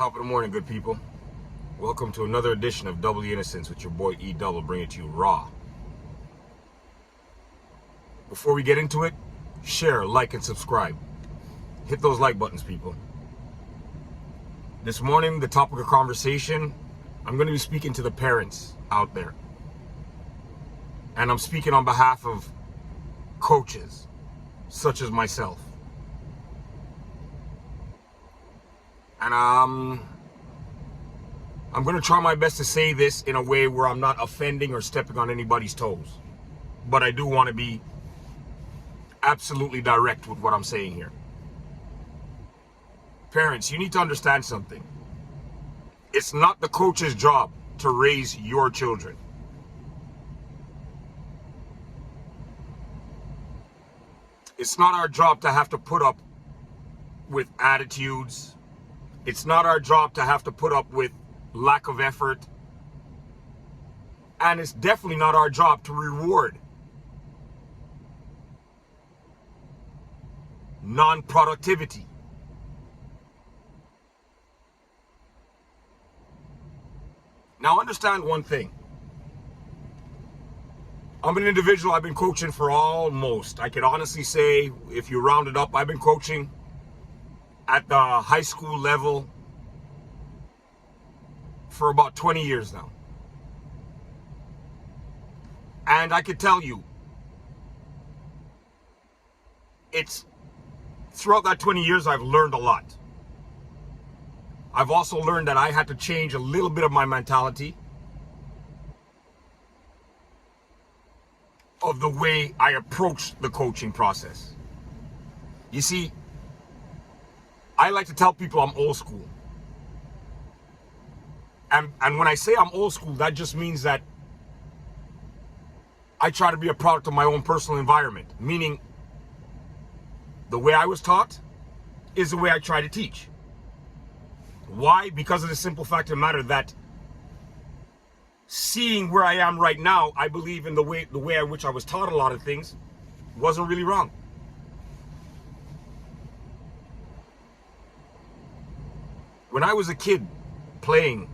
Top of the morning, good people. Welcome to another edition of Double the Innocence with your boy E Double, bringing it to you raw. Before we get into it, share, like, and subscribe. Hit those like buttons, people. This morning, the topic of conversation, I'm going to be speaking to the parents out there. And I'm speaking on behalf of coaches, such as myself. And I'm going to try my best to say this in a way where I'm not offending or stepping on anybody's toes. But I do want to be absolutely direct with what I'm saying here. Parents, you need to understand something. It's not the coach's job to raise your children. It's not our job to have to put up with attitudes. It's not our job to have to put up with lack of effort. And it's definitely not our job to reward non-productivity. Now understand one thing. I'm an individual, I've been coaching for I could honestly say, if you round it up, I've been coaching at the high school level for about 20 years now. And I could tell you, throughout that 20 years, I've learned a lot. I've also learned that I had to change a little bit of my mentality of the way I approach the coaching process. You see, I like to tell people I'm old school. And when I say I'm old school, that just means that I try to be a product of my own personal environment. Meaning, the way I was taught is the way I try to teach. Why? Because of the simple fact of the matter that seeing where I am right now, I believe in the way in which I was taught a lot of things wasn't really wrong. When I was a kid playing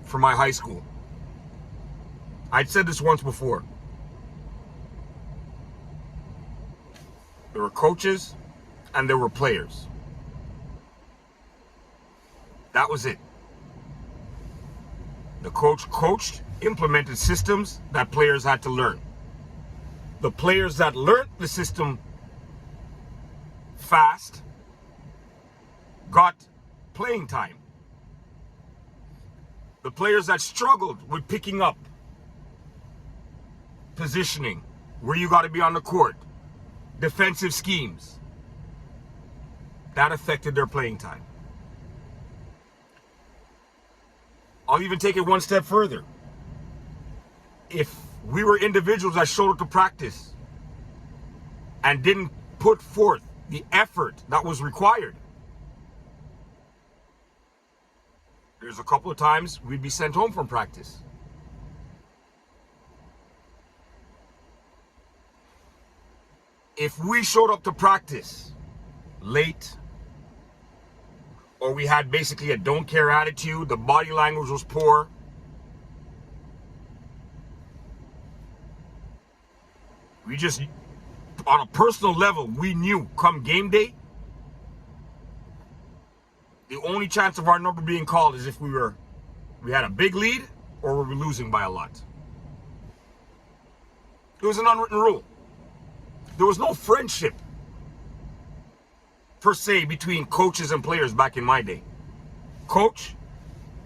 for my high school, I'd said this once before. There were coaches and there were players. That was it. The coach coached, implemented systems that players had to learn. The players that learned the system fast got playing time. The players that struggled with picking up positioning, where you got to be on the court, defensive schemes, that affected their playing time. I'll even take it one step further. If we were individuals that showed up to practice and didn't put forth the effort that was required, there's a couple of times we'd be sent home from practice. If we showed up to practice late, or we had basically a don't care attitude, the body language was poor, we just, on a personal level, we knew come game day, the only chance of our number being called is if we had a big lead or we were losing by a lot. It was an unwritten rule. There was no friendship per se between coaches and players back in my day. Coach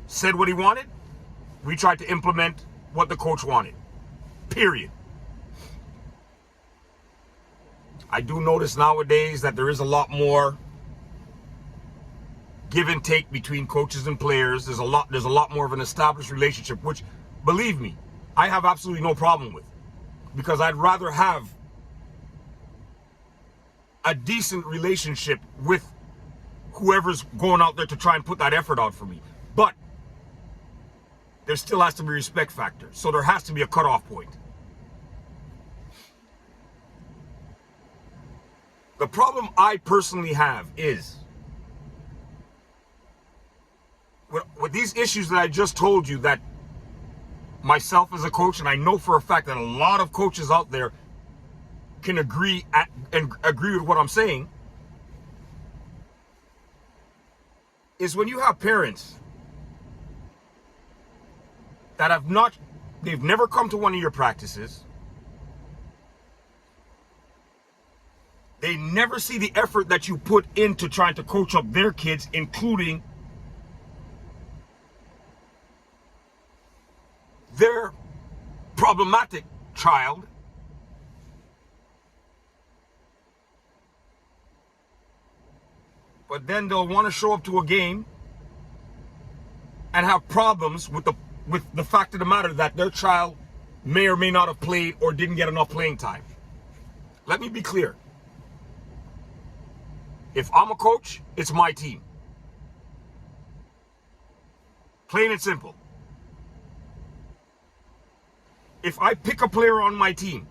said what he wanted. We tried to implement what the coach wanted. Period. I do notice nowadays that there is a lot more give and take between coaches and players. There's a lot more of an established relationship, which, believe me, I have absolutely no problem with, because I'd rather have a decent relationship with whoever's going out there to try and put that effort out for me. But there still has to be a respect factor. So there has to be a cutoff point. The problem I personally have is with these issues that I just told you, that myself as a coach, and I know for a fact that a lot of coaches out there can agree with what I'm saying, is when you have parents that they've never come to one of your practices, they never see the effort that you put into trying to coach up their kids, including their problematic child. But then they'll want to show up to a game and have problems with the fact of the matter that their child may or may not have played or didn't get enough playing time. Let me be clear. If I'm a coach, it's my team. Plain and simple. If I pick a player on my team,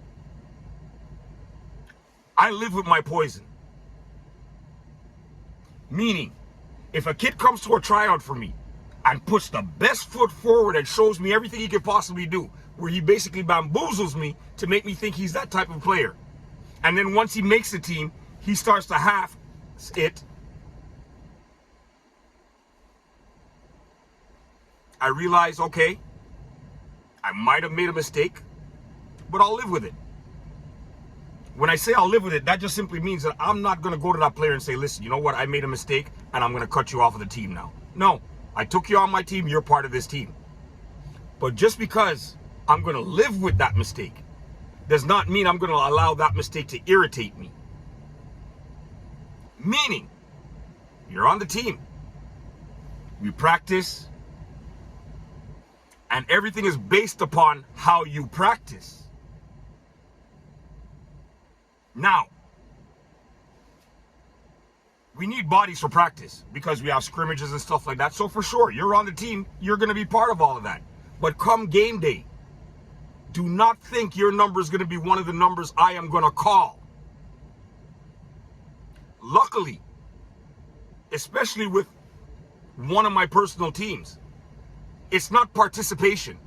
I live with my poison. Meaning, if a kid comes to a tryout for me and puts the best foot forward and shows me everything he could possibly do, where he basically bamboozles me to make me think he's that type of player, and then once he makes the team, he starts to half it, I realize, okay, I might have made a mistake, but I'll live with it. When I say I'll live with it, that just simply means that I'm not going to go to that player and say, listen, you know what, I made a mistake and I'm going to cut you off of the team now. No, I took you on my team, you're part of this team. But just because I'm going to live with that mistake does not mean I'm going to allow that mistake to irritate me. Meaning, you're on the team. We practice, and everything is based upon how you practice. Now, we need bodies for practice because we have scrimmages and stuff like that. So for sure, you're on the team, you're going to be part of all of that. But come game day, do not think your number is going to be one of the numbers I am going to call. Luckily, especially with one of my personal teams, it's not participation.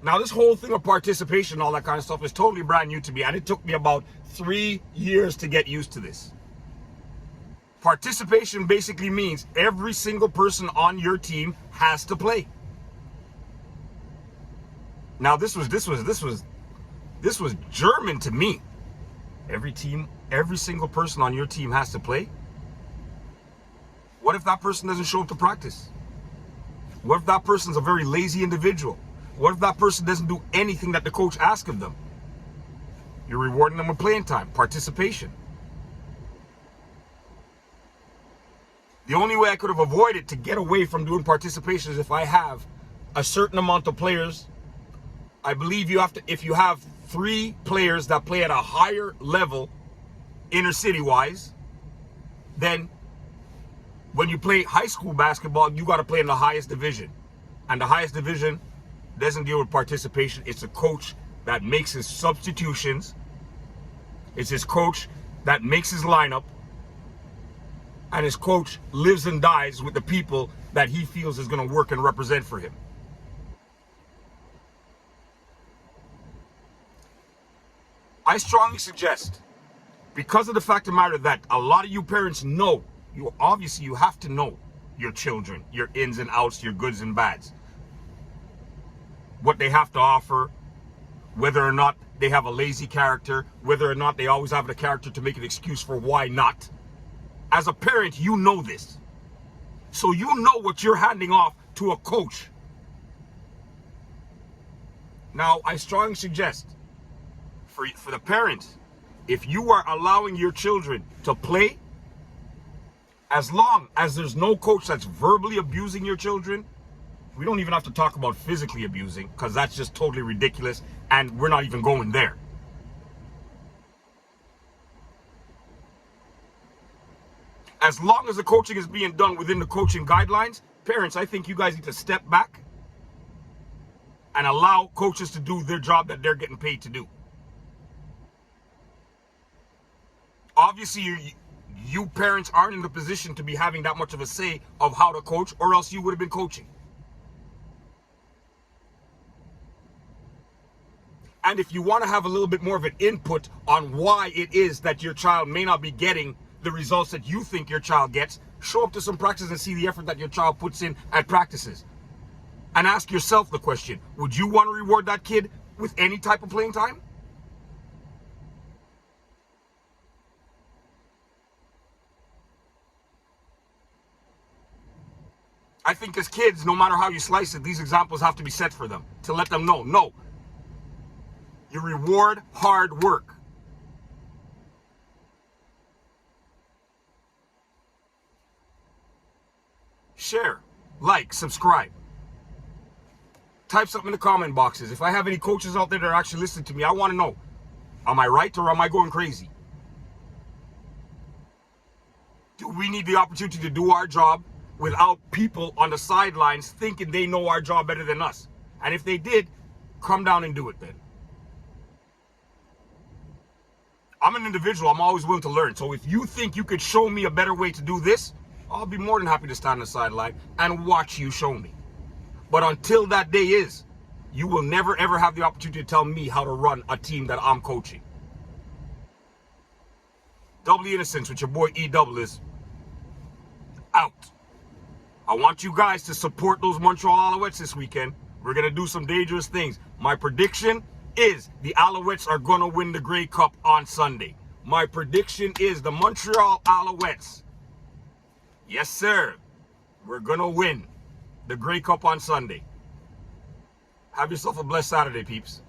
Now, this whole thing of participation, all that kind of stuff, is totally brand new to me, and it took me about 3 years to get used to this. Participation basically means every single person on your team has to play. Now, this was German to me. Every single person on your team has to play. What if that person doesn't show up to practice? What if that person's a very lazy individual? What if that person doesn't do anything that the coach asks of them? You're rewarding them with playing time, participation. The only way I could have avoided to get away from doing participation is if I have a certain amount of players. I believe if you have 3 players that play at a higher level, inner city wise, then when you play high school basketball, you got to play in the highest division. And the highest division doesn't deal with participation. It's a coach that makes his substitutions. It's his coach that makes his lineup. And his coach lives and dies with the people that he feels is going to work and represent for him. I strongly suggest, because of the fact of the matter that a lot of you parents know, you have to know your children, your ins and outs, your goods and bads, what they have to offer, whether or not they have a lazy character, whether or not they always have the character to make an excuse for why not. As a parent, you know this. So you know what you're handing off to a coach. Now, I strongly suggest for the parents, if you are allowing your children to play, as long as there's no coach that's verbally abusing your children, we don't even have to talk about physically abusing, because that's just totally ridiculous, and we're not even going there. As long as the coaching is being done within the coaching guidelines, parents, I think you guys need to step back and allow coaches to do their job that they're getting paid to do. Obviously, You parents aren't in the position to be having that much of a say of how to coach, or else you would have been coaching. And if you want to have a little bit more of an input on why it is that your child may not be getting the results that you think your child gets, show up to some practice and see the effort that your child puts in at practices. And ask yourself the question, would you want to reward that kid with any type of playing time? I think as kids, no matter how you slice it, these examples have to be set for them to let them know, no, you reward hard work. Share, like, subscribe. Type something in the comment boxes. If I have any coaches out there that are actually listening to me, I want to know, am I right or am I going crazy? Do we need the opportunity to do our job without people on the sidelines thinking they know our job better than us? And if they did, come down and do it then. I'm an individual. I'm always willing to learn. So if you think you could show me a better way to do this, I'll be more than happy to stand on the sideline and watch you show me. But until that day is, you will never ever have the opportunity to tell me how to run a team that I'm coaching. Double the Innocence with your boy E-Double is out. I want you guys to support those Montreal Alouettes this weekend. We're going to do some dangerous things. My prediction is the Alouettes are going to win the Grey Cup on Sunday. My prediction is the Montreal Alouettes. Yes, sir. We're going to win the Grey Cup on Sunday. Have yourself a blessed Saturday, peeps.